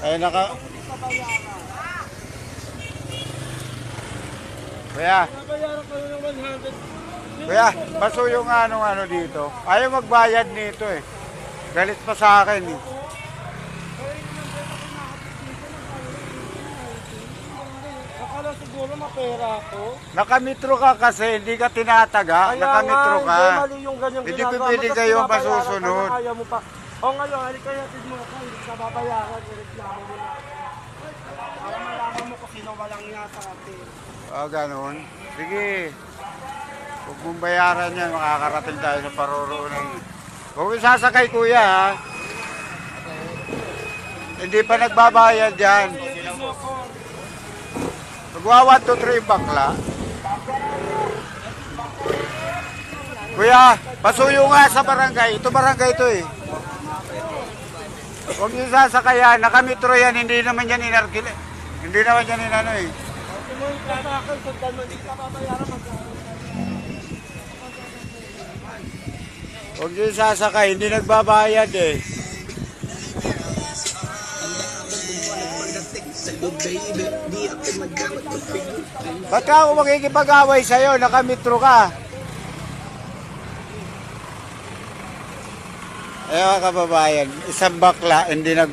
Ay, Kuya, Nabayaran kayo ng 100. kuya, paso yung ano dito. Ayaw magbayad nito eh. Galit pa sa akin eh. Akala siguro mapera ako. Nakamitro ka kasi, hindi ka tinataga. Nakamitro ka. Hindi mali yung ganyang Hindi ginagawa mo, pipili tapos kayo pinabayaran masusunod. ka na, ayaw mo pa. O ngayon, halika natin mo ako, hindi ka babayaran, reklamo mo na. Para malaman mo kung sino walang nga sa atin. Ganun. Sige. Huwag mong bayaran yan, makakarating tayo sa paroroonan. Huwag sasakay kuya ha. Hindi pa nagbabayad yan. Magwa 1, 2, 3 bakla. Kuya, pasuyo nga sa barangay. Ito barangay ito eh. Huwag niyo sasakayan. Nakamitro yan. Hindi naman yan inarkil. Hindi naman yan inano eh. Huwag niyo sasakay. Hindi nagbabayad eh. Ba't ka ako makikipag-away sa'yo? Nakamitro ka. Ayaw ka kababayan. Isang bakla, hindi nag